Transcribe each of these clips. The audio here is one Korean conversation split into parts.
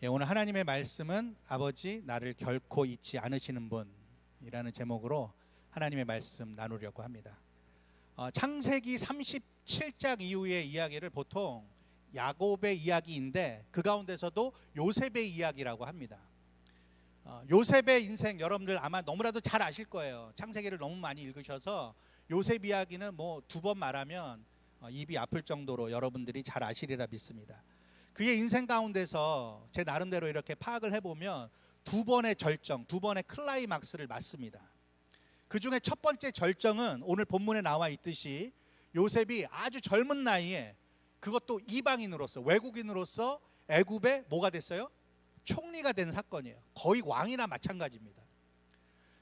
오늘 하나님의 말씀은 아버지 나를 결코 잊지 않으시는 분이라는 제목으로 하나님의 말씀 나누려고 합니다. 창세기 37장 이후의 이야기를 보통 야곱의 이야기인데 그 가운데서도 요셉의 이야기라고 합니다. 요셉의 인생 여러분들 아마 너무나도 잘 아실 거예요. 창세기를 너무 많이 읽으셔서 요셉 이야기는 뭐 2번 말하면 입이 아플 정도로 여러분들이 잘 아시리라 믿습니다. 그의 인생 가운데서 제 나름대로 이렇게 파악을 해보면 2번의 절정, 2번의 클라이막스를 맞습니다. 그 중에 첫 번째 절정은 오늘 본문에 나와 있듯이 요셉이 아주 젊은 나이에 그것도 이방인으로서 외국인으로서 애굽의 뭐가 됐어요? 총리가 된 사건이에요. 거의 왕이나 마찬가지입니다.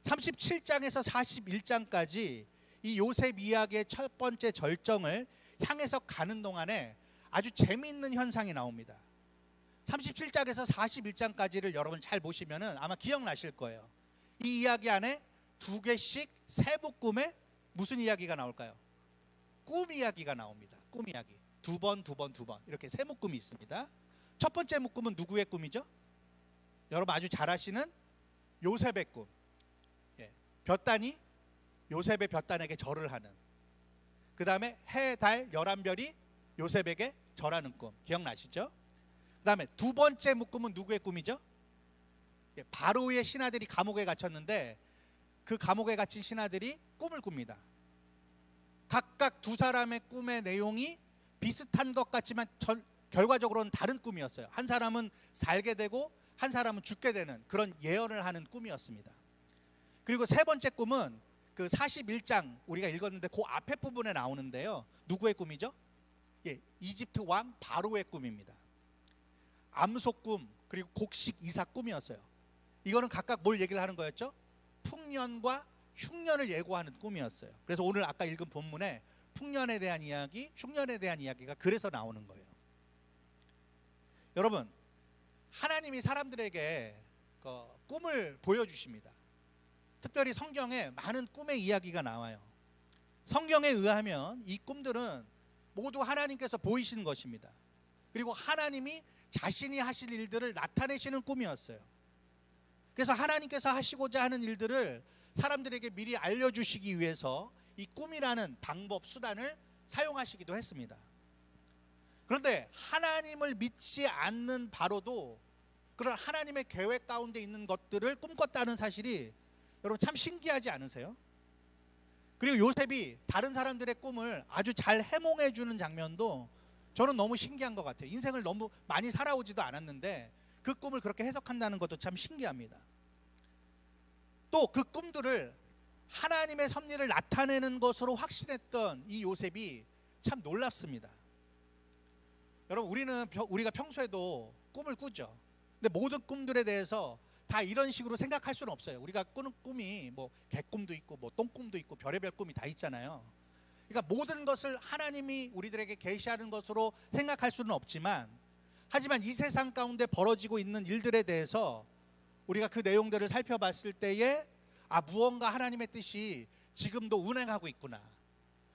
37장에서 41장까지 이 요셉 이야기의 첫 번째 절정을 향해서 가는 동안에 아주 재미있는 현상이 나옵니다. 37장에서 41장까지를 여러분 잘 보시면은 아마 기억나실 거예요. 이 이야기 안에 2개씩 세부 꿈에 무슨 이야기가 나올까요? 꿈 이야기가 나옵니다. 꿈 이야기. 2번 이렇게 세 묶음이 있습니다. 첫 번째 묶음은 누구의 꿈이죠? 여러분 아주 잘 아시는 요셉의 꿈. 볕단이 요셉의 볕단에게 절을 하는. 그 다음에 해, 달, 11별이 요셉에게 절하는 꿈. 기억나시죠? 그 다음에 두 번째 묶음은 누구의 꿈이죠? 바로의 신하들이 감옥에 갇혔는데 그 감옥에 갇힌 신하들이 꿈을 꿉니다. 각각 두 사람의 꿈의 내용이 비슷한 것 같지만 결과적으로는 다른 꿈이었어요. 한 사람은 살게 되고 한 사람은 죽게 되는 그런 예언을 하는 꿈이었습니다. 그리고 세 번째 꿈은 그 41장 우리가 읽었는데 그 앞에 부분에 나오는데요. 누구의 꿈이죠? 이집트 왕 바로의 꿈입니다. 암소 꿈 그리고 곡식 이삭 꿈이었어요. 이거는 각각 뭘 얘기를 하는 거였죠? 풍년과 흉년을 예고하는 꿈이었어요. 그래서 오늘 아까 읽은 본문에 풍년에 대한 이야기, 흉년에 대한 이야기가 그래서 나오는 거예요. 여러분, 하나님이 사람들에게 꿈을 보여주십니다. 특별히 성경에 많은 꿈의 이야기가 나와요. 성경에 의하면 이 꿈들은 모두 하나님께서 보이시는 것입니다. 그리고 하나님이 자신이 하실 일들을 나타내시는 꿈이었어요. 그래서 하나님께서 하시고자 하는 일들을 사람들에게 미리 알려주시기 위해서 이 꿈이라는 방법, 수단을 사용하시기도 했습니다. 그런데 하나님을 믿지 않는 바로도 그런 하나님의 계획 가운데 있는 것들을 꿈꿨다는 사실이 여러분 참 신기하지 않으세요? 그리고 요셉이 다른 사람들의 꿈을 아주 잘 해몽해 주는 장면도 저는 너무 신기한 것 같아요. 인생을 너무 많이 살아오지도 않았는데 그 꿈을 그렇게 해석한다는 것도 참 신기합니다. 또 그 꿈들을 하나님의 섭리를 나타내는 것으로 확신했던 이 요셉이 참 놀랍습니다. 여러분 우리가 평소에도 꿈을 꾸죠. 근데 모든 꿈들에 대해서 다 이런 식으로 생각할 수는 없어요. 우리가 꾸는 꿈이 뭐 개꿈도 있고 뭐 똥꿈도 있고 별의별 꿈이 다 있잖아요. 그러니까 모든 것을 하나님이 우리들에게 계시하는 것으로 생각할 수는 없지만 하지만 이 세상 가운데 벌어지고 있는 일들에 대해서 우리가 그 내용들을 살펴봤을 때에 무언가 하나님의 뜻이 지금도 운행하고 있구나.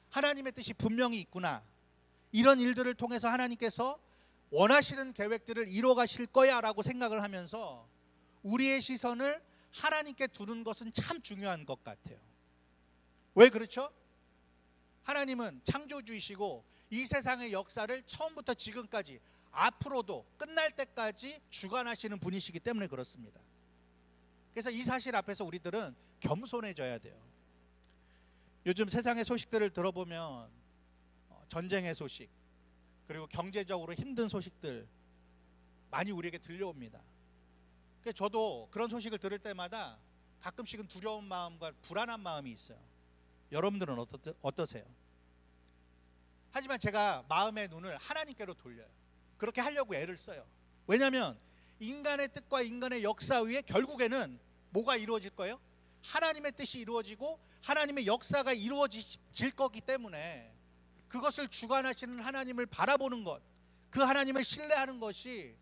하나님의 뜻이 분명히 있구나. 이런 일들을 통해서 하나님께서 원하시는 계획들을 이루어가실 거야 라고 생각을 하면서 우리의 시선을 하나님께 두는 것은 참 중요한 것 같아요. 왜 그렇죠? 하나님은 창조주이시고 이 세상의 역사를 처음부터 지금까지 앞으로도 끝날 때까지 주관하시는 분이시기 때문에 그렇습니다. 그래서 이 사실 앞에서 우리들은 겸손해져야 돼요. 요즘 세상의 소식들을 들어보면 전쟁의 소식 그리고 경제적으로 힘든 소식들 많이 우리에게 들려옵니다. 저도 그런 소식을 들을 때마다 가끔씩은 두려운 마음과 불안한 마음이 있어요. 여러분들은 어떠세요? 하지만 제가 마음의 눈을 하나님께로 돌려요. 그렇게 하려고 애를 써요. 왜냐하면 인간의 뜻과 인간의 역사 위에 결국에는 뭐가 이루어질 거예요? 하나님의 뜻이 이루어지고 하나님의 역사가 이루어질 거기 때문에 그것을 주관하시는 하나님을 바라보는 것, 그 하나님을 신뢰하는 것이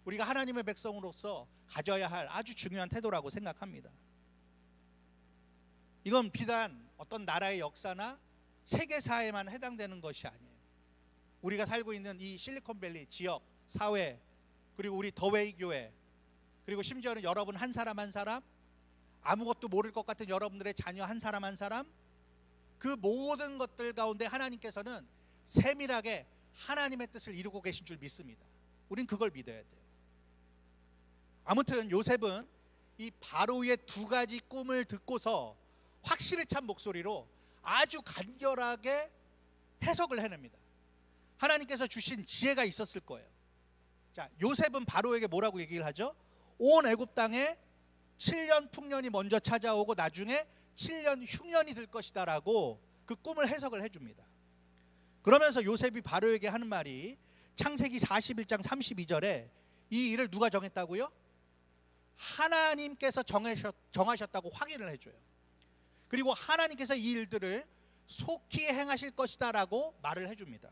우리가 하나님의 백성으로서 가져야 할 아주 중요한 태도라고 생각합니다. 이건 비단 어떤 나라의 역사나 세계사에만 해당되는 것이 아니에요. 우리가 살고 있는 이 실리콘밸리 지역, 사회, 그리고 우리 더웨이 교회, 그리고 심지어는 여러분 한 사람 한 사람, 아무것도 모를 것 같은 여러분들의 자녀 한 사람 한 사람, 그 모든 것들 가운데 하나님께서는 세밀하게 하나님의 뜻을 이루고 계신 줄 믿습니다. 우린 그걸 믿어야 돼요. 아무튼 요셉은 이 바로의 두 가지 꿈을 듣고서 확실히 찬 목소리로 아주 간결하게 해석을 해냅니다. 하나님께서 주신 지혜가 있었을 거예요. 자, 요셉은 바로에게 뭐라고 얘기를 하죠? 온 애굽 땅에 7년 풍년이 먼저 찾아오고 나중에 7년 흉년이 들 것이다 라고 그 꿈을 해석을 해줍니다. 그러면서 요셉이 바로에게 하는 말이 창세기 41장 32절에 이 일을 누가 정했다고요? 하나님께서 정하셨다고 확인을 해줘요. 그리고 하나님께서 이 일들을 속히 행하실 것이다 라고 말을 해줍니다.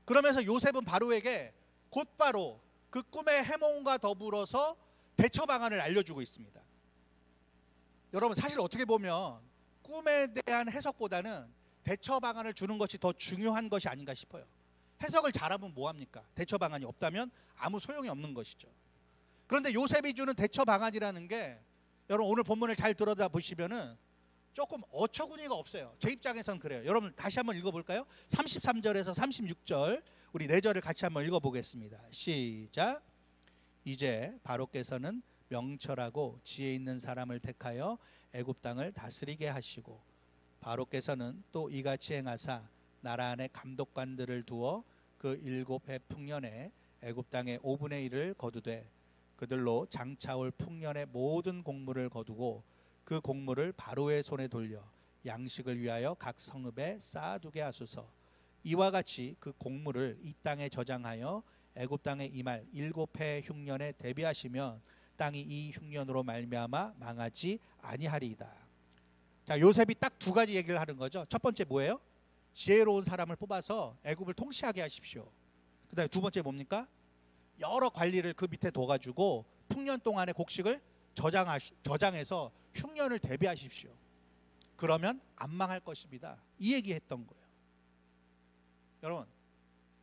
그러면서 요셉은 바로에게 곧바로 그 꿈의 해몽과 더불어서 대처 방안을 알려주고 있습니다. 여러분, 사실 어떻게 보면 꿈에 대한 해석보다는 대처 방안을 주는 것이 더 중요한 것이 아닌가 싶어요. 해석을 잘하면 뭐합니까? 대처 방안이 없다면 아무 소용이 없는 것이죠. 그런데 요셉이 주는 대처 방안이라는 게 여러분 오늘 본문을 잘 들여다보시면은 조금 어처구니가 없어요. 제 입장에선 그래요. 여러분 다시 한번 읽어볼까요? 33절에서 36절 우리 4절을 같이 한번 읽어보겠습니다. 시작. 이제 바로께서는 명철하고 지혜 있는 사람을 택하여 애굽 땅을 다스리게 하시고 바로께서는 또 이같이 행하사 나라 안에 감독관들을 두어 그 7해 풍년에 애굽 땅의 5분의 1을 거두되 그들로 장차올 풍년의 모든 곡물을 거두고 그 곡물을 바로의 손에 돌려 양식을 위하여 각 성읍에 쌓아두게 하소서. 이와 같이 그 곡물을 이 땅에 저장하여 애굽 땅에 임할 7해 흉년에 대비하시면 땅이 이 흉년으로 말미암아 망하지 아니하리이다. 자, 요셉이 딱 두 가지 얘기를 하는 거죠. 첫 번째 뭐예요? 지혜로운 사람을 뽑아서 애굽을 통치하게 하십시오. 그 다음에 두 번째 뭡니까? 여러 관리를 그 밑에 둬가지고 풍년 동안의 곡식을 저장해서 흉년을 대비하십시오. 그러면 안 망할 것입니다. 이 얘기했던 거예요. 여러분,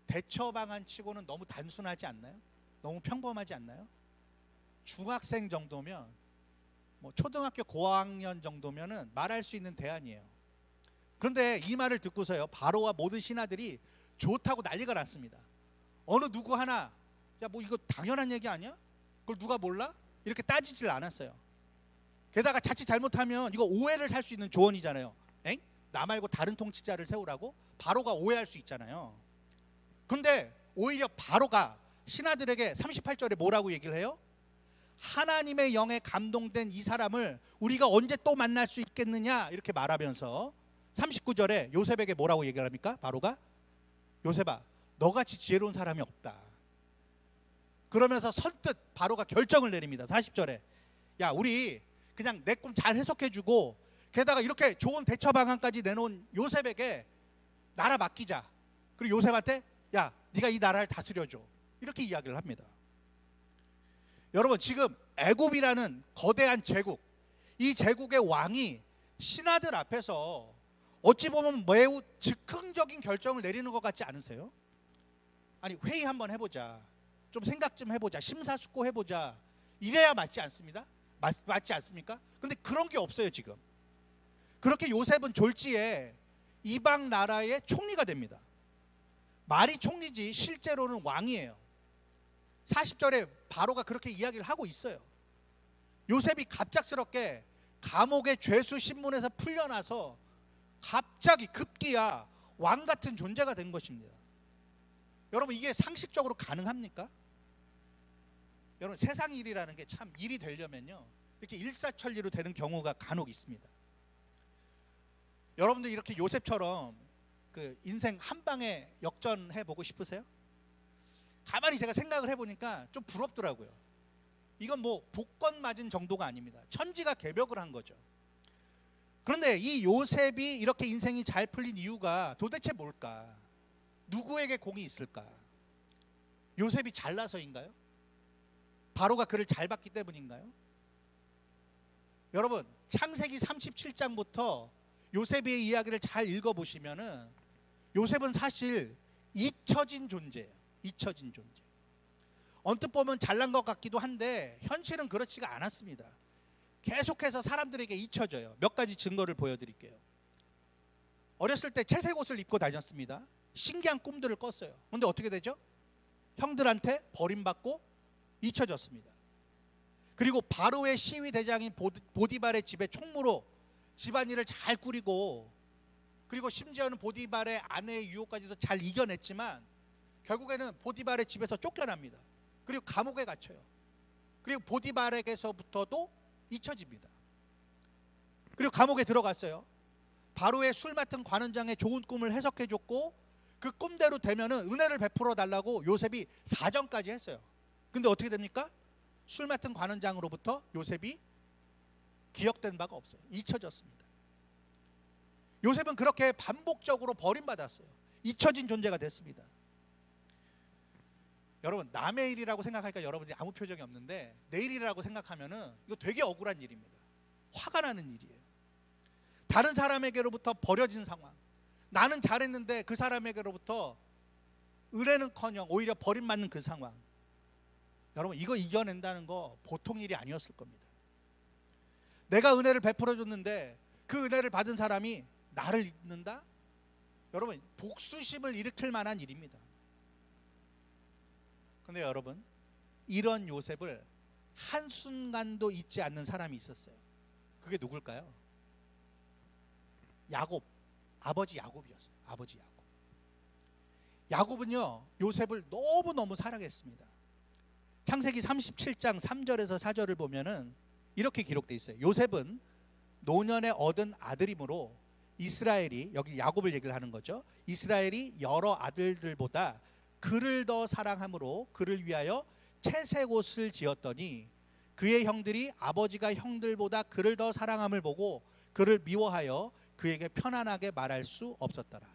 대처 방안 치고는 너무 단순하지 않나요? 너무 평범하지 않나요? 중학생 정도면, 뭐 초등학교 고학년 정도면은 말할 수 있는 대안이에요. 그런데 이 말을 듣고서요, 바로와 모든 신하들이 좋다고 난리가 났습니다. 어느 누구 하나, 야, 뭐 이거 당연한 얘기 아니야? 그걸 누가 몰라? 이렇게 따지질 않았어요. 게다가 자칫 잘못하면 이거 오해를 살 수 있는 조언이잖아요. 엥? 나 말고 다른 통치자를 세우라고? 바로가 오해할 수 있잖아요. 그런데 오히려 바로가 신하들에게 38절에 뭐라고 얘기를 해요? 하나님의 영에 감동된 이 사람을 우리가 언제 또 만날 수 있겠느냐 이렇게 말하면서 39절에 요셉에게 뭐라고 얘기를 합니까? 바로가 요셉아, 너같이 지혜로운 사람이 없다. 그러면서 선뜻 바로가 결정을 내립니다. 40절에 야, 우리 그냥 내 꿈 잘 해석해주고 게다가 이렇게 좋은 대처 방안까지 내놓은 요셉에게 나라 맡기자. 그리고 요셉한테 야, 네가 이 나라를 다스려줘. 이렇게 이야기를 합니다. 여러분, 지금 애굽이라는 거대한 제국, 이 제국의 왕이 신하들 앞에서 어찌 보면 매우 즉흥적인 결정을 내리는 것 같지 않으세요? 아니, 회의 한번 해보자, 좀 생각 좀 해보자, 심사숙고해보자, 이래야 맞지 않습니다? 맞지 않습니까? 근데 그런 게 없어요. 지금 그렇게 요셉은 졸지에 이방 나라의 총리가 됩니다. 말이 총리지 실제로는 왕이에요. 40절에 바로가 그렇게 이야기를 하고 있어요. 요셉이 갑작스럽게 감옥의 죄수 신문에서 풀려나서 갑자기 급기야 왕 같은 존재가 된 것입니다. 여러분, 이게 상식적으로 가능합니까? 여러분, 세상 일이라는 게 참 일이 되려면요, 이렇게 일사천리로 되는 경우가 간혹 있습니다. 여러분들 이렇게 요셉처럼 그 인생 한 방에 역전해 보고 싶으세요? 가만히 제가 생각을 해보니까 좀 부럽더라고요. 이건 뭐 복권 맞은 정도가 아닙니다. 천지가 개벽을 한 거죠. 그런데 이 요셉이 이렇게 인생이 잘 풀린 이유가 도대체 뭘까? 누구에게 공이 있을까? 요셉이 잘나서인가요? 바로가 그를 잘 봤기 때문인가요? 여러분, 창세기 37장부터 요셉의 이야기를 잘 읽어보시면은 요셉은 사실 잊혀진 존재예요. 잊혀진 존재. 언뜻 보면 잘난 것 같기도 한데 현실은 그렇지가 않았습니다. 계속해서 사람들에게 잊혀져요. 몇 가지 증거를 보여드릴게요. 어렸을 때 채색 옷을 입고 다녔습니다. 신기한 꿈들을 꿨어요. 근데 어떻게 되죠? 형들한테 버림받고 잊혀졌습니다. 그리고 바로의 시위 대장인 보디발의 집에 총무로 집안일을 잘 꾸리고, 그리고 심지어는 보디발의 아내의 유혹까지도 잘 이겨냈지만 결국에는 보디발의 집에서 쫓겨납니다. 그리고 감옥에 갇혀요. 그리고 보디발에게서부터도 잊혀집니다. 그리고 감옥에 들어갔어요. 바로의 술 맡은 관원장의 좋은 꿈을 해석해줬고, 그 꿈대로 되면은 은혜를 베풀어 달라고 요셉이 사정까지 했어요. 근데 어떻게 됩니까? 술 맡은 관원장으로부터 요셉이 기억된 바가 없어요. 잊혀졌습니다. 요셉은 그렇게 반복적으로 버림받았어요. 잊혀진 존재가 됐습니다. 여러분, 남의 일이라고 생각하니까 여러분이 아무 표정이 없는데, 내 일이라고 생각하면은 이거 되게 억울한 일입니다. 화가 나는 일이에요. 다른 사람에게로부터 버려진 상황, 나는 잘했는데 그 사람에게로부터 은혜는커녕 오히려 버림받는 그 상황. 여러분, 이거 이겨낸다는 거 보통 일이 아니었을 겁니다. 내가 은혜를 베풀어 줬는데 그 은혜를 받은 사람이 나를 잊는다? 여러분, 복수심을 일으킬 만한 일입니다. 근데 여러분, 이런 요셉을 한순간도 잊지 않는 사람이 있었어요. 그게 누굴까요? 야곱, 아버지 야곱이었어요. 아버지 야곱. 야곱은요, 요셉을 너무너무 사랑했습니다. 창세기 37장 3절에서 4절을 보면은 이렇게 기록되어 있어요. 요셉은 노년에 얻은 아들이므로 이스라엘이, 여기 야곱을 얘기를 하는 거죠, 이스라엘이 여러 아들들보다 그를 더 사랑함으로 그를 위하여 채색 옷을 지었더니 그의 형들이 아버지가 형들보다 그를 더 사랑함을 보고 그를 미워하여 그에게 편안하게 말할 수 없었더라.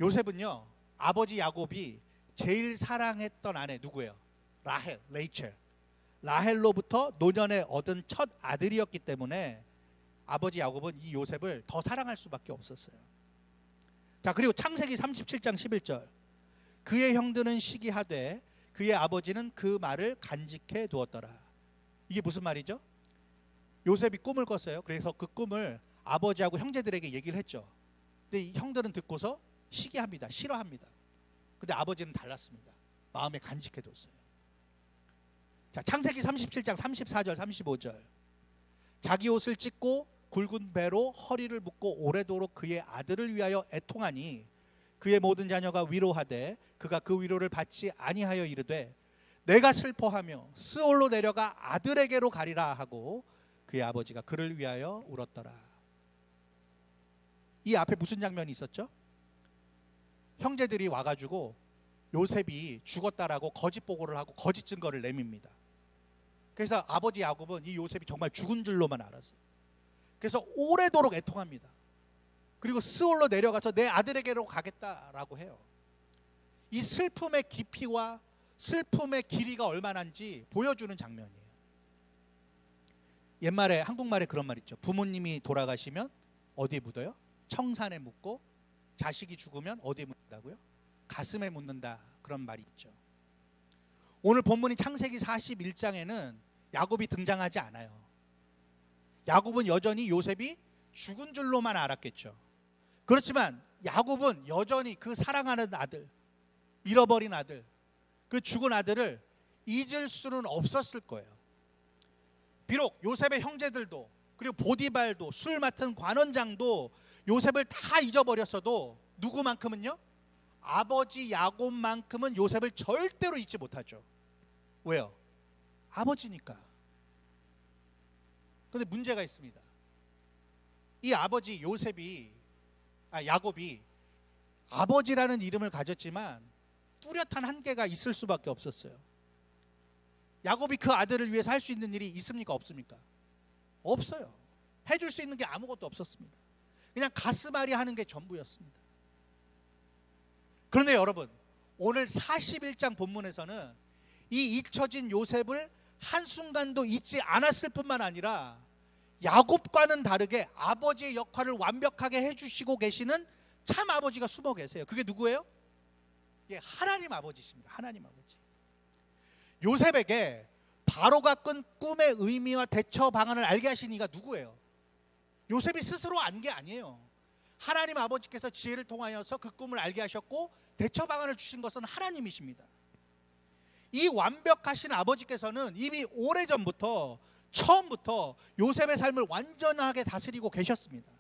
요셉은요, 아버지 야곱이 제일 사랑했던 아내 누구예요? 라헬, 레이첼. 라헬로부터 노년에 얻은 첫 아들이었기 때문에 아버지 야곱은 이 요셉을 더 사랑할 수밖에 없었어요. 자, 그리고 창세기 37장 11절. 그의 형들은 시기하되 그의 아버지는 그 말을 간직해 두었더라. 이게 무슨 말이죠? 요셉이 꿈을 꿨어요. 그래서 그 꿈을 아버지하고 형제들에게 얘기를 했죠. 근데 이 형들은 듣고서 시기합니다. 싫어합니다. 근데 아버지는 달랐습니다. 마음에 간직해 뒀어요. 자, 창세기 37장 34절 35절. 자기 옷을 찢고 굵은 배로 허리를 묶고 오래도록 그의 아들을 위하여 애통하니 그의 모든 자녀가 위로하되 그가 그 위로를 받지 아니하여 이르되 내가 슬퍼하며 스올로 내려가 아들에게로 가리라 하고 그의 아버지가 그를 위하여 울었더라. 이 앞에 무슨 장면이 있었죠? 형제들이 와가지고 요셉이 죽었다라고 거짓 보고를 하고 거짓 증거를 내밉니다. 그래서 아버지 야곱은 이 요셉이 정말 죽은 줄로만 알았어요. 그래서 오래도록 애통합니다. 그리고 스올로 내려가서 내 아들에게로 가겠다라고 해요. 이 슬픔의 깊이와 슬픔의 길이가 얼마나인지 보여주는 장면이에요. 옛말에, 한국말에 그런 말 있죠. 부모님이 돌아가시면 어디에 묻어요? 청산에 묻고, 자식이 죽으면 어디에 묻는다고요? 가슴에 묻는다, 그런 말이 있죠. 오늘 본문이 창세기 41장에는 야곱이 등장하지 않아요. 야곱은 여전히 요셉이 죽은 줄로만 알았겠죠. 그렇지만 야곱은 여전히 그 사랑하는 아들, 잃어버린 아들, 그 죽은 아들을 잊을 수는 없었을 거예요. 비록 요셉의 형제들도, 그리고 보디발도, 술 맡은 관원장도 요셉을 다 잊어버렸어도 누구만큼은요? 아버지 야곱만큼은 요셉을 절대로 잊지 못하죠. 왜요? 아버지니까. 그런데 문제가 있습니다. 이 아버지 야곱이 아버지라는 이름을 가졌지만 뚜렷한 한계가 있을 수밖에 없었어요. 야곱이 그 아들을 위해서 할 수 있는 일이 있습니까? 없습니까? 없어요. 해줄 수 있는 게 아무것도 없었습니다. 그냥 가슴앓이 하는 게 전부였습니다. 그런데 여러분, 오늘 41장 본문에서는 이 잊혀진 요셉을 한순간도 잊지 않았을 뿐만 아니라 야곱과는 다르게 아버지의 역할을 완벽하게 해주시고 계시는 참 아버지가 숨어 계세요. 그게 누구예요? 예, 하나님 아버지십니다. 하나님 아버지. 요셉에게 바로가 꾼 꿈의 의미와 대처 방안을 알게 하신 이가 누구예요? 요셉이 스스로 안 게 아니에요. 하나님 아버지께서 지혜를 통하여서 그 꿈을 알게 하셨고 대처 방안을 주신 것은 하나님이십니다. 이 완벽하신 아버지께서는 이미 오래전부터 처음부터 요셉의 삶을 완전하게 다스리고 계셨습니다.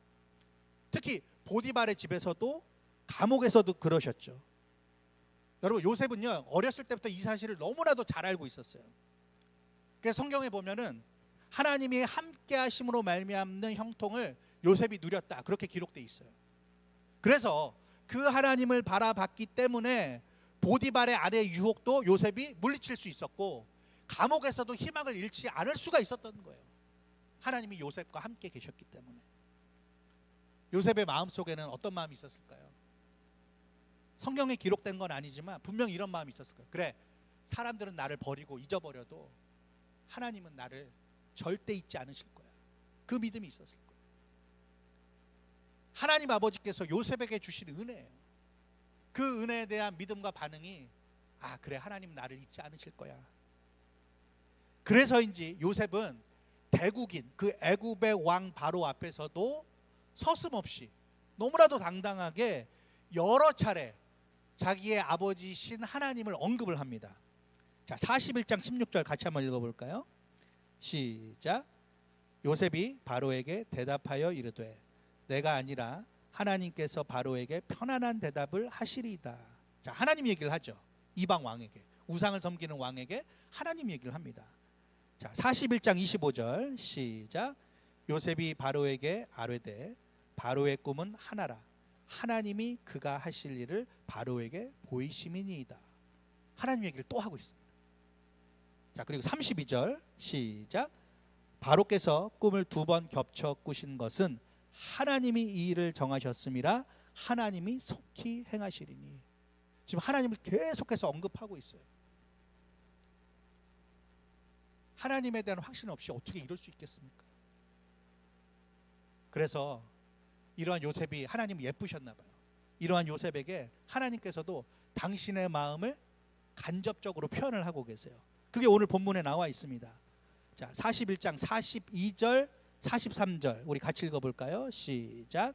특히 보디발의 집에서도 감옥에서도 그러셨죠. 여러분, 요셉은요 어렸을 때부터 이 사실을 너무나도 잘 알고 있었어요. 그래서 성경에 보면은 하나님이 함께 하심으로 말미암는 형통을 요셉이 누렸다, 그렇게 기록되어 있어요. 그래서 그 하나님을 바라봤기 때문에 보디발의 아내 유혹도 요셉이 물리칠 수 있었고 감옥에서도 희망을 잃지 않을 수가 있었던 거예요. 하나님이 요셉과 함께 계셨기 때문에. 요셉의 마음속에는 어떤 마음이 있었을까요? 성경에 기록된 건 아니지만 분명히 이런 마음이 있었을 거예요. 그래, 사람들은 나를 버리고 잊어버려도 하나님은 나를 절대 잊지 않으실 거야. 그 믿음이 있었을 거예요. 하나님 아버지께서 요셉에게 주신 은혜예요. 그 은혜에 대한 믿음과 반응이, 아 그래, 하나님은 나를 잊지 않으실 거야. 그래서인지 요셉은 대국인 그 애굽의 왕 바로 앞에서도 서슴없이 너무나도 당당하게 여러 차례 자기의 아버지신 하나님을 언급을 합니다. 자, 41장 16절 같이 한번 읽어볼까요? 시작. 요셉이 바로에게 대답하여 이르되 내가 아니라 하나님께서 바로에게 편안한 대답을 하시리이다. 자, 하나님 얘기를 하죠. 이방 왕에게, 우상을 섬기는 왕에게 하나님 얘기를 합니다. 자, 41장 25절 시작. 요셉이 바로에게 아뢰되 바로의 꿈은 하나라. 하나님이 그가 하실 일을 바로에게 보이심이니이다. 하나님 얘기를 또 하고 있습니다. 자, 그리고 32절 시작. 바로께서 꿈을 2번 겹쳐 꾸신 것은 하나님이 이 일을 정하셨음이라 하나님이 속히 행하시리니. 지금 하나님을 계속해서 언급하고 있어요. 하나님에 대한 확신 없이 어떻게 이럴 수 있겠습니까? 그래서 이러한 요셉이 하나님을 예쁘셨나 봐요. 이러한 요셉에게 하나님께서도 당신의 마음을 간접적으로 표현을 하고 계세요. 그게 오늘 본문에 나와 있습니다. 자, 41장 42절 43절 우리 같이 읽어볼까요? 시작.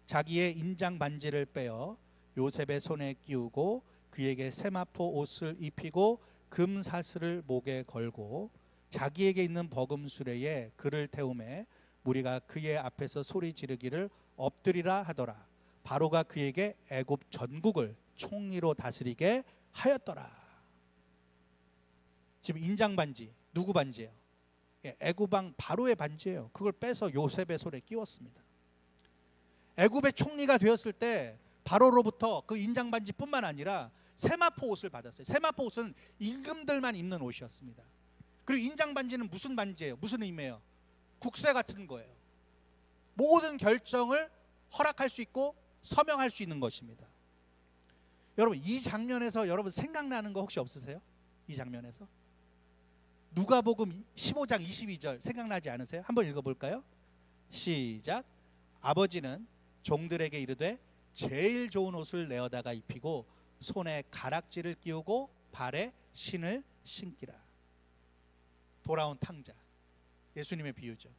자기의 인장 반지를 빼어 요셉의 손에 끼우고 그에게 세마포 옷을 입히고 금 사슬을 목에 걸고 자기에게 있는 버금 수레에 그를 태우매 무리가 그의 앞에서 소리 지르기를 엎드리라 하더라. 바로가 그에게 애굽 전국을 총리로 다스리게 하였더라. 지금 인장 반지 누구 반지예요? 애굽 왕 바로의 반지예요. 그걸 빼서 요셉의 손에 끼웠습니다. 애굽의 총리가 되었을 때 바로로부터 그 인장 반지뿐만 아니라 세마포 옷을 받았어요. 세마포 옷은 임금들만 입는 옷이었습니다. 그리고 인장 반지는 무슨 반지예요? 무슨 의미예요? 국세 같은 거예요. 모든 결정을 허락할 수 있고 서명할 수 있는 것입니다. 여러분, 이 장면에서 여러분 생각나는 거 혹시 없으세요? 이 장면에서 누가복음 15장 22절 생각나지 않으세요? 한번 읽어볼까요? 시작. 아버지는 종들에게 이르되 제일 좋은 옷을 내어다가 입히고 손에 가락지를 끼우고 발에 신을 신기라. 돌아온 탕자, 예수님의 비유죠.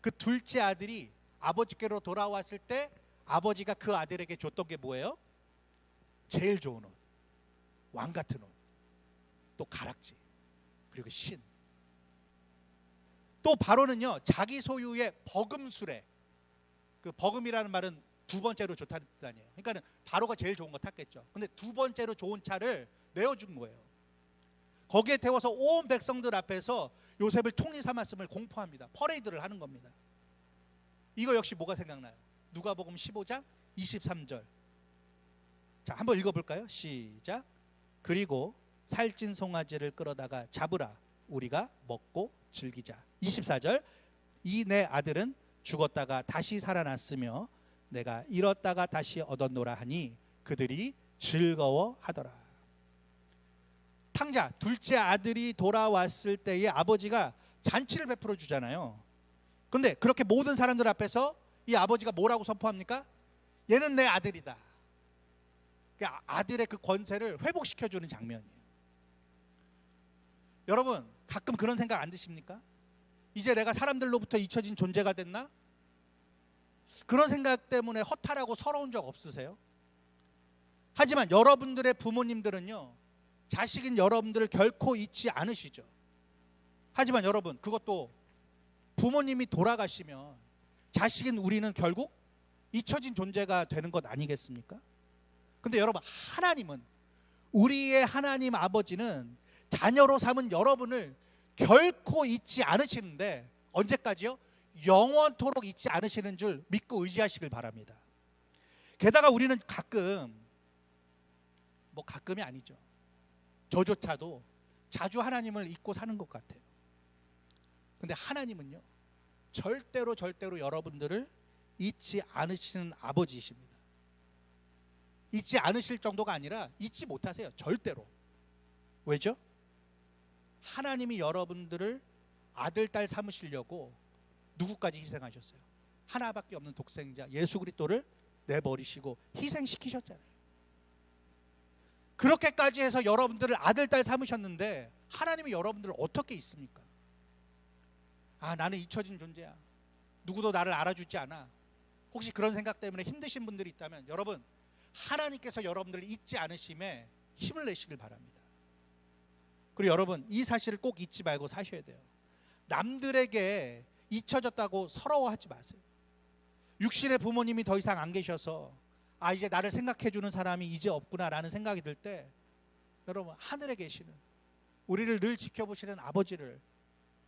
그 둘째 아들이 아버지께로 돌아왔을 때 아버지가 그 아들에게 줬던 게 뭐예요? 제일 좋은 옷, 왕 같은 옷, 또 가락지, 그리고 신. 또 바로는요, 자기 소유의 버금 수레, 그 버금이라는 말은 두 번째로 좋다는 뜻 아니에요. 그러니까 바로가 제일 좋은 거 탔겠죠. 근데 두 번째로 좋은 차를 내어준 거예요. 거기에 태워서 온 백성들 앞에서 요셉을 총리 삼았음을 공포합니다. 퍼레이드를 하는 겁니다. 이거 역시 뭐가 생각나요? 누가복음 15장 23절. 자, 한번 읽어볼까요? 시작. 그리고 살찐 송아지를 끌어다가 잡으라. 우리가 먹고 즐기자. 24절. 이 내 아들은 죽었다가 다시 살아났으며 내가 잃었다가 다시 얻었노라 하니 그들이 즐거워하더라. 탕자, 둘째 아들이 돌아왔을 때에 아버지가 잔치를 베풀어 주잖아요. 그런데 그렇게 모든 사람들 앞에서 이 아버지가 뭐라고 선포합니까? 얘는 내 아들이다. 아들의 그 권세를 회복시켜주는 장면이에요. 여러분 가끔 그런 생각 안 드십니까? 이제 내가 사람들로부터 잊혀진 존재가 됐나? 그런 생각 때문에 허탈하고 서러운 적 없으세요? 하지만 여러분들의 부모님들은요, 자식인 여러분들을 결코 잊지 않으시죠. 하지만 여러분, 그것도 부모님이 돌아가시면 자식인 우리는 결국 잊혀진 존재가 되는 것 아니겠습니까? 근데 여러분, 하나님은, 우리의 하나님 아버지는 자녀로 삼은 여러분을 결코 잊지 않으시는데, 언제까지요? 영원토록 잊지 않으시는 줄 믿고 의지하시길 바랍니다. 게다가 우리는 가끔이 아니죠, 저조차도 자주 하나님을 잊고 사는 것 같아요. 근데 하나님은요, 절대로 여러분들을 잊지 않으시는 아버지이십니다. 잊지 않으실 정도가 아니라 잊지 못하세요, 절대로. 왜죠? 하나님이 여러분들을 아들, 딸 삼으시려고 누구까지 희생하셨어요? 하나밖에 없는 독생자 예수 그리스도를 내버리시고 희생시키셨잖아요. 그렇게까지 해서 여러분들을 아들, 딸 삼으셨는데 하나님이 여러분들을 어떻게 잊습니까? 나는 잊혀진 존재야, 누구도 나를 알아주지 않아. 혹시 그런 생각 때문에 힘드신 분들이 있다면 여러분, 하나님께서 여러분들을 잊지 않으심에 힘을 내시길 바랍니다. 그리고 여러분, 이 사실을 꼭 잊지 말고 사셔야 돼요. 남들에게 잊혀졌다고 서러워하지 마세요. 육신의 부모님이 더 이상 안 계셔서 이제 나를 생각해 주는 사람이 이제 없구나라는 생각이 들 때, 여러분, 하늘에 계시는, 우리를 늘 지켜보시는 아버지를,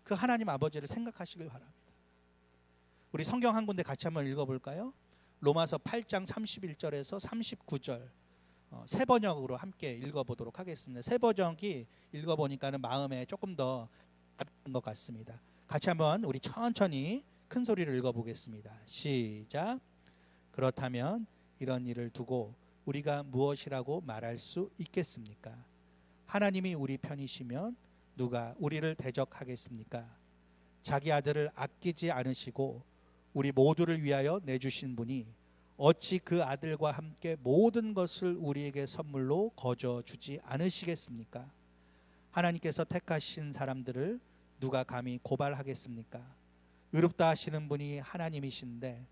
그 하나님 아버지를 생각하시길 바랍니다. 우리 성경 한 군데 같이 한번 읽어볼까요? 로마서 8장 31절에서 39절 새 번역으로 함께 읽어보도록 하겠습니다. 새 번역이 읽어보니까는 마음에 조금 더 와닿는 것 같습니다. 같이 한번 우리 천천히 큰 소리를 읽어보겠습니다. 시작. 그렇다면 이런 일을 두고 우리가 무엇이라고 말할 수 있겠습니까? 하나님이 우리 편이시면 누가 우리를 대적하겠습니까? 자기 아들을 아끼지 않으시고 우리 모두를 위하여 내주신 분이 어찌 그 아들과 함께 모든 것을 우리에게 선물로 거저 주지 않으시겠습니까? 하나님께서 택하신 사람들을 누가 감히 고발하겠습니까? 의롭다 하시는 분이 하나님이신데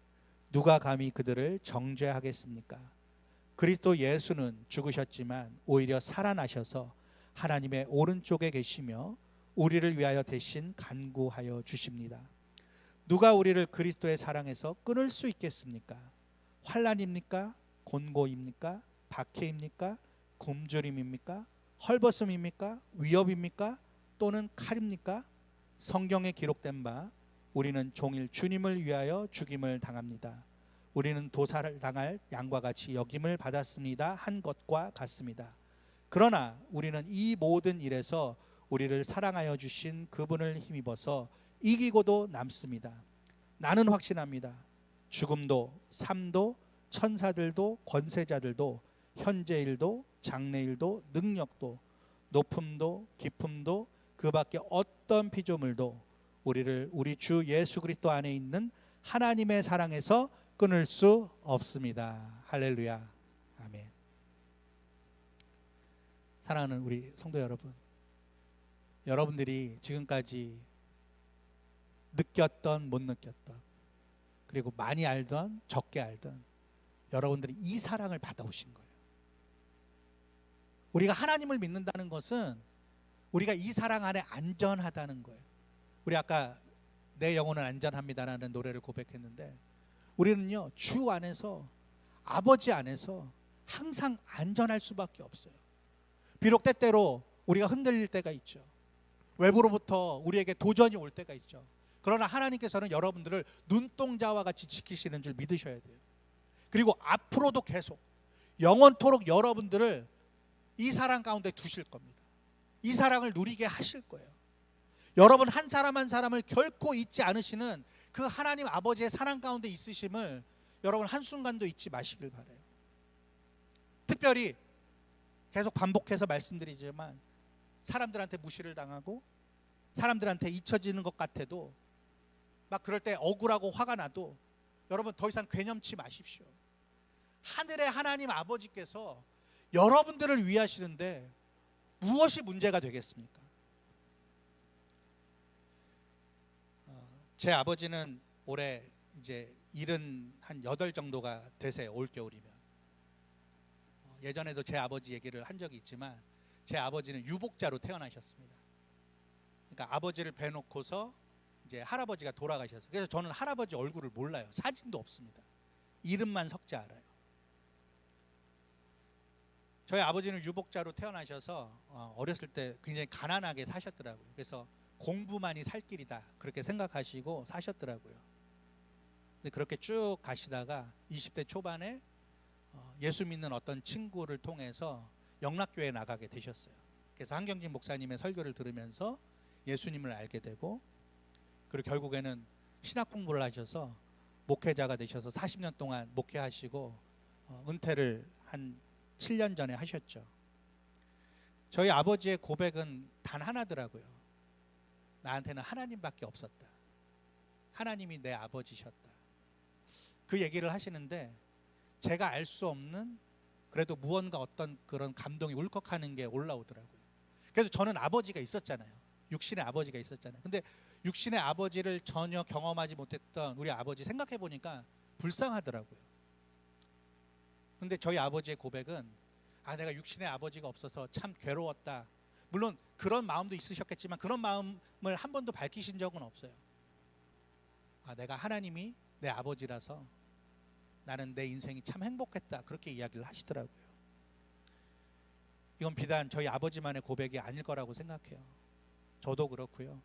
누가 감히 그들을 정죄하겠습니까? 그리스도 예수는 죽으셨지만 오히려 살아나셔서 하나님의 오른쪽에 계시며 우리를 위하여 대신 간구하여 주십니다. 누가 우리를 그리스도의 사랑에서 끊을 수 있겠습니까? 환난입니까? 곤고입니까? 박해입니까? 굶주림입니까? 헐벗음입니까? 위협입니까? 또는 칼입니까? 성경에 기록된 바 우리는 종일 주님을 위하여 죽임을 당합니다. 우리는 도살을 당할 양과 같이 여김을 받았습니다 한 것과 같습니다. 그러나 우리는 이 모든 일에서 우리를 사랑하여 주신 그분을 힘입어서 이기고도 남습니다. 나는 확신합니다. 죽음도 삶도 천사들도 권세자들도 현재일도 장래일도 능력도 높음도 깊음도 그 밖에 어떤 피조물도 우리를 우리 주 예수 그리스도 안에 있는 하나님의 사랑에서 끊을 수 없습니다. 할렐루야. 아멘. 사랑하는 우리 성도 여러분, 여러분들이 지금까지 느꼈던 못 느꼈던, 그리고 많이 알던 적게 알던, 여러분들이 이 사랑을 받아오신 거예요. 우리가 하나님을 믿는다는 것은 우리가 이 사랑 안에 안전하다는 거예요. 우리 아까 내 영혼은 안전합니다라는 노래를 고백했는데, 우리는요 주 안에서, 아버지 안에서 항상 안전할 수밖에 없어요. 비록 때때로 우리가 흔들릴 때가 있죠. 외부로부터 우리에게 도전이 올 때가 있죠. 그러나 하나님께서는 여러분들을 눈동자와 같이 지키시는 줄 믿으셔야 돼요. 그리고 앞으로도 계속 영원토록 여러분들을 이 사랑 가운데 두실 겁니다. 이 사랑을 누리게 하실 거예요. 여러분 한 사람 한 사람을 결코 잊지 않으시는 그 하나님 아버지의 사랑 가운데 있으심을 여러분 한순간도 잊지 마시길 바라요. 특별히 계속 반복해서 말씀드리지만, 사람들한테 무시를 당하고 사람들한테 잊혀지는 것 같아도, 막 그럴 때 억울하고 화가 나도 여러분 더 이상 괴념치 마십시오. 하늘의 하나님 아버지께서 여러분들을 위하시는데 무엇이 문제가 되겠습니까? 제 아버지는 올해 이제 78 정도가 되세요. 올 겨울이면. 예전에도 제 아버지 얘기를 한 적이 있지만 제 아버지는 유복자로 태어나셨습니다. 그러니까 아버지를 뵈놓고서 이제 할아버지가 돌아가셨어요. 그래서 저는 할아버지 얼굴을 몰라요. 사진도 없습니다. 이름만 석자 알아요. 저희 아버지는 유복자로 태어나셔서 어렸을 때 굉장히 가난하게 사셨더라고요. 그래서 공부만이 살 길이다 그렇게 생각하시고 사셨더라고요. 근데 그렇게 쭉 가시다가 20대 초반에 예수 믿는 어떤 친구를 통해서 영락교회에 나가게 되셨어요. 그래서 한경진 목사님의 설교를 들으면서 예수님을 알게 되고, 그리고 결국에는 신학 공부를 하셔서 목회자가 되셔서 40년 동안 목회하시고 은퇴를 한 7년 전에 하셨죠. 저희 아버지의 고백은 단 하나더라고요. 나한테는 하나님밖에 없었다. 하나님이 내 아버지셨다. 그 얘기를 하시는데 제가 알 수 없는 그래도 무언가 어떤 그런 감동이 울컥하는 게 올라오더라고요. 그래서 저는 아버지가 있었잖아요. 육신의 아버지가 있었잖아요. 근데 육신의 아버지를 전혀 경험하지 못했던 우리 아버지 생각해 보니까 불쌍하더라고요. 근데 저희 아버지의 고백은 내가 육신의 아버지가 없어서 참 괴로웠다. 물론 그런 마음도 있으셨겠지만 그런 마음을 한 번도 밝히신 적은 없어요. 내가 하나님이 내 아버지라서 나는 내 인생이 참 행복했다. 그렇게 이야기를 하시더라고요. 이건 비단 저희 아버지만의 고백이 아닐 거라고 생각해요. 저도 그렇고요.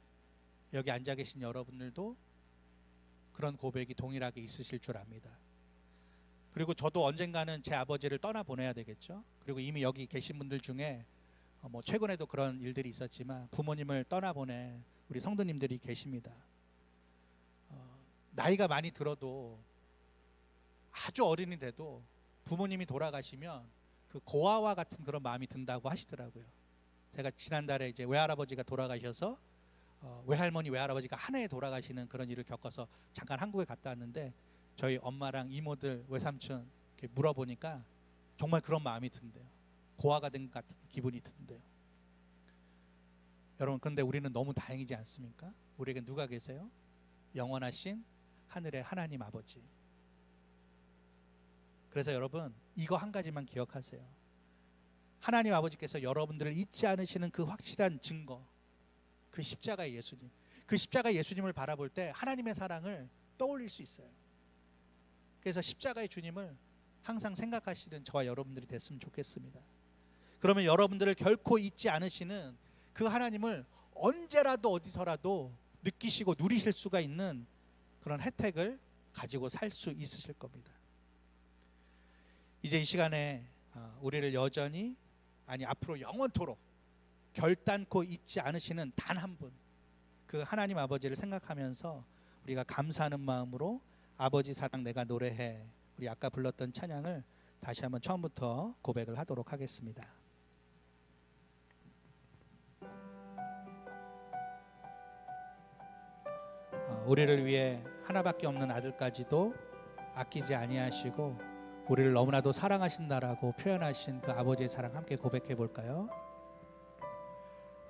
여기 앉아 계신 여러분들도 그런 고백이 동일하게 있으실 줄 압니다. 그리고 저도 언젠가는 제 아버지를 떠나보내야 되겠죠. 그리고 이미 여기 계신 분들 중에 최근에도 그런 일들이 있었지만 부모님을 떠나보낸 우리 성도님들이 계십니다. 나이가 많이 들어도 아주 어린이 돼도 부모님이 돌아가시면 그 고아와 같은 그런 마음이 든다고 하시더라고요. 제가 지난달에 이제 외할아버지가 돌아가셔서 외할머니 외할아버지가 한 해에 돌아가시는 그런 일을 겪어서 잠깐 한국에 갔다 왔는데 저희 엄마랑 이모들 외삼촌 이렇게 물어보니까 정말 그런 마음이 든대요. 고아가 된 것 같은 기분이 든대요. 여러분, 그런데 우리는 너무 다행이지 않습니까? 우리에게 누가 계세요? 영원하신 하늘의 하나님 아버지. 그래서 여러분, 이거 한 가지만 기억하세요. 하나님 아버지께서 여러분들을 잊지 않으시는 그 확실한 증거, 그 십자가의 예수님. 그 십자가의 예수님을 바라볼 때 하나님의 사랑을 떠올릴 수 있어요. 그래서 십자가의 주님을 항상 생각하시는 저와 여러분들이 됐으면 좋겠습니다. 그러면 여러분들을 결코 잊지 않으시는 그 하나님을 언제라도 어디서라도 느끼시고 누리실 수가 있는 그런 혜택을 가지고 살 수 있으실 겁니다. 이제 이 시간에 우리를 여전히 앞으로 영원토록 결단코 잊지 않으시는 단 한 분, 그 하나님 아버지를 생각하면서 우리가 감사하는 마음으로 아버지 사랑 내가 노래해, 우리 아까 불렀던 찬양을 다시 한번 처음부터 고백을 하도록 하겠습니다. 우리를 위해 하나밖에 없는 아들까지도 아끼지 아니하시고 우리를 너무나도 사랑하신다라고 표현하신 그 아버지의 사랑 함께 고백해 볼까요?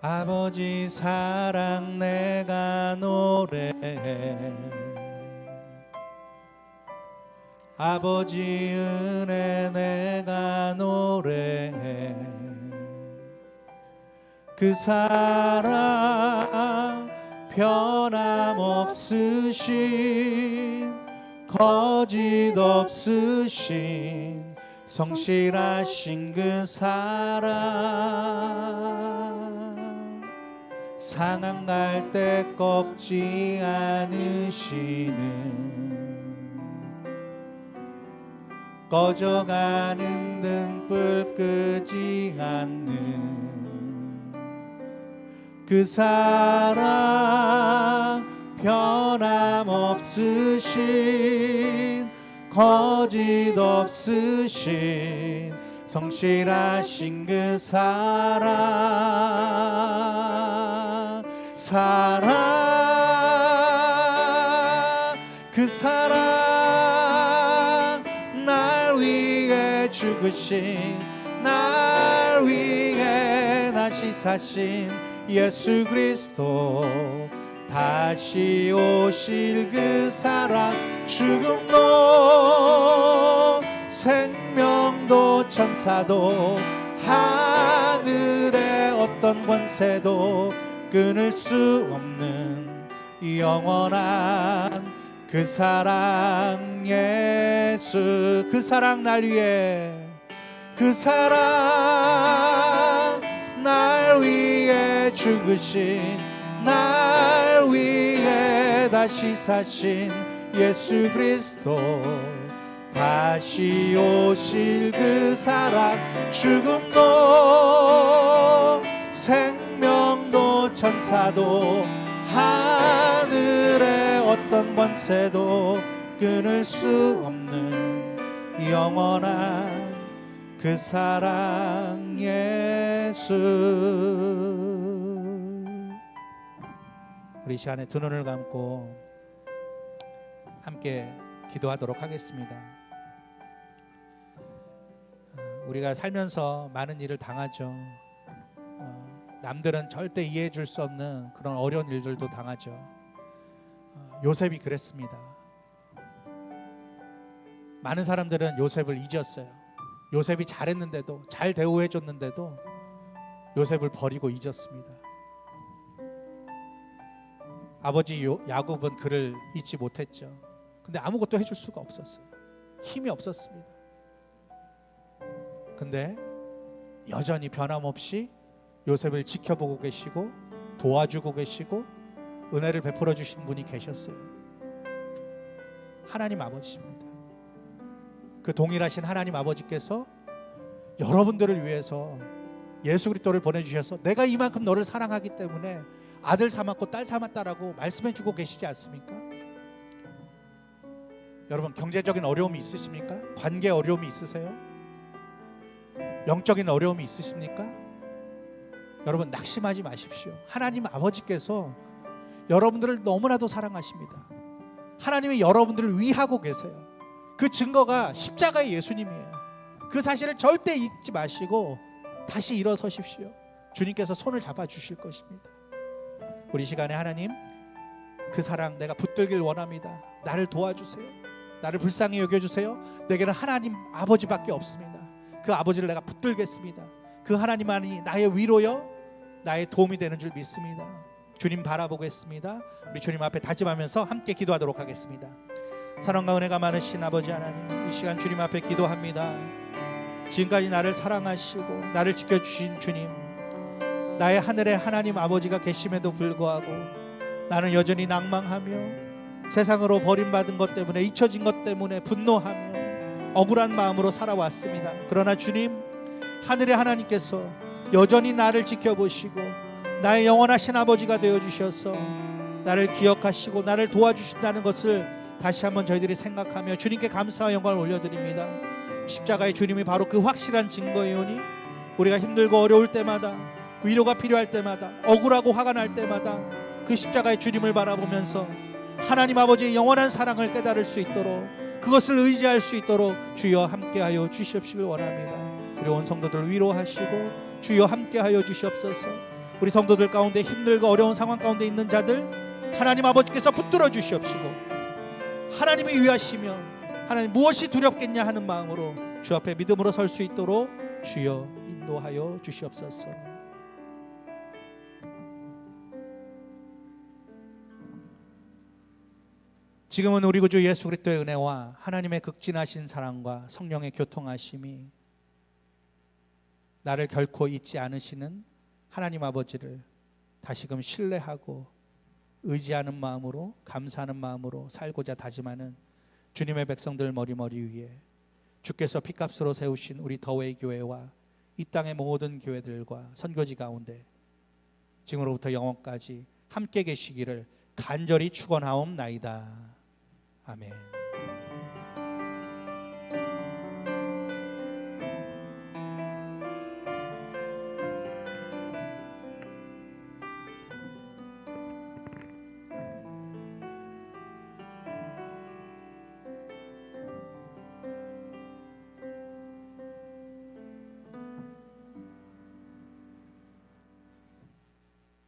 아버지 사랑 내가 노래해, 아버지 은혜 내가 노래해, 그 사랑 변함없으신 거짓 없으신 성실하신 그 사랑, 상한 갈 때 꺾지 않으시는, 꺼져가는 등불 끄지 않는 그 사랑, 변함없으신 거짓 없으신 성실하신 그 사랑, 그 사랑, 날 위해 죽으신, 날 위해 다시 사신 예수 그리스도, 다시 오실 그 사랑, 죽음도 생명도 천사도 하늘의 어떤 권세도 끊을 수 없는 영원한 그 사랑 예수. 그 사랑 날 위해, 그 사랑 날 위해 죽으신, 날 위해 다시 사신 예수 그리스도. 다시 오실 그 사랑, 죽음도 생명도 천사도 하늘의 어떤 권세도 끊을 수 없는 영원한 그 사랑 예수. 우리 시간에 두 눈을 감고 함께 기도하도록 하겠습니다. 우리가 살면서 많은 일을 당하죠. 남들은 절대 이해해 줄 수 없는 그런 어려운 일들도 당하죠. 요셉이 그랬습니다. 많은 사람들은 요셉을 잊었어요. 요셉이 잘했는데도, 잘 대우해 줬는데도 요셉을 버리고 잊었습니다. 아버지 야곱은 그를 잊지 못했죠. 근데 아무것도 해줄 수가 없었어요. 힘이 없었습니다. 근데 여전히 변함없이 요셉을 지켜보고 계시고 도와주고 계시고 은혜를 베풀어 주신 분이 계셨어요. 하나님 아버지입니다. 그 동일하신 하나님 아버지께서 여러분들을 위해서 예수 그리스도를 보내주셔서 내가 이만큼 너를 사랑하기 때문에 아들 삼았고 딸 삼았다라고 말씀해 주고 계시지 않습니까? 여러분, 경제적인 어려움이 있으십니까? 관계 어려움이 있으세요? 영적인 어려움이 있으십니까? 여러분, 낙심하지 마십시오. 하나님 아버지께서 여러분들을 너무나도 사랑하십니다. 하나님이 여러분들을 위하고 계세요. 그 증거가 십자가의 예수님이에요. 그 사실을 절대 잊지 마시고 다시 일어서십시오. 주님께서 손을 잡아주실 것입니다. 우리 시간에 하나님, 그 사랑 내가 붙들길 원합니다. 나를 도와주세요. 나를 불쌍히 여겨주세요. 내게는 하나님 아버지밖에 없습니다. 그 아버지를 내가 붙들겠습니다. 그 하나님만이 나의 위로여 나의 도움이 되는 줄 믿습니다. 주님 바라보겠습니다. 우리 주님 앞에 다짐하면서 함께 기도하도록 하겠습니다. 사랑과 은혜가 많으신 아버지 하나님, 이 시간 주님 앞에 기도합니다. 지금까지 나를 사랑하시고 나를 지켜주신 주님, 나의 하늘의 하나님 아버지가 계심에도 불구하고 나는 여전히 낭망하며 세상으로 버림받은 것 때문에, 잊혀진 것 때문에 분노하며 억울한 마음으로 살아왔습니다. 그러나 주님, 하늘의 하나님께서 여전히 나를 지켜보시고 나의 영원하신 아버지가 되어주셔서 나를 기억하시고 나를 도와주신다는 것을 다시 한번 저희들이 생각하며 주님께 감사와 영광을 올려드립니다. 십자가의 주님이 바로 그 확실한 증거이오니 우리가 힘들고 어려울 때마다, 위로가 필요할 때마다, 억울하고 화가 날 때마다 그 십자가의 주님을 바라보면서 하나님 아버지의 영원한 사랑을 깨달을 수 있도록, 그것을 의지할 수 있도록 주여 함께하여 주시옵시길 원합니다. 우리 온 성도들 위로하시고 주여 함께하여 주시옵소서. 우리 성도들 가운데 힘들고 어려운 상황 가운데 있는 자들 하나님 아버지께서 붙들어 주시옵시고 하나님이 위하시며 하나님 무엇이 두렵겠냐 하는 마음으로 주 앞에 믿음으로 설 수 있도록 주여 인도하여 주시옵소서. 지금은 우리 구주 예수 그리스도의 은혜와 하나님의 극진하신 사랑과 성령의 교통하심이 나를 결코 잊지 않으시는 하나님 아버지를 다시금 신뢰하고 의지하는 마음으로, 감사하는 마음으로 살고자 다짐하는 주님의 백성들 머리머리 위에 주께서 피값으로 세우신 우리 더웨이 교회와 이 땅의 모든 교회들과 선교지 가운데 지금으로부터 영원까지 함께 계시기를 간절히 축원하옵나이다. 아멘.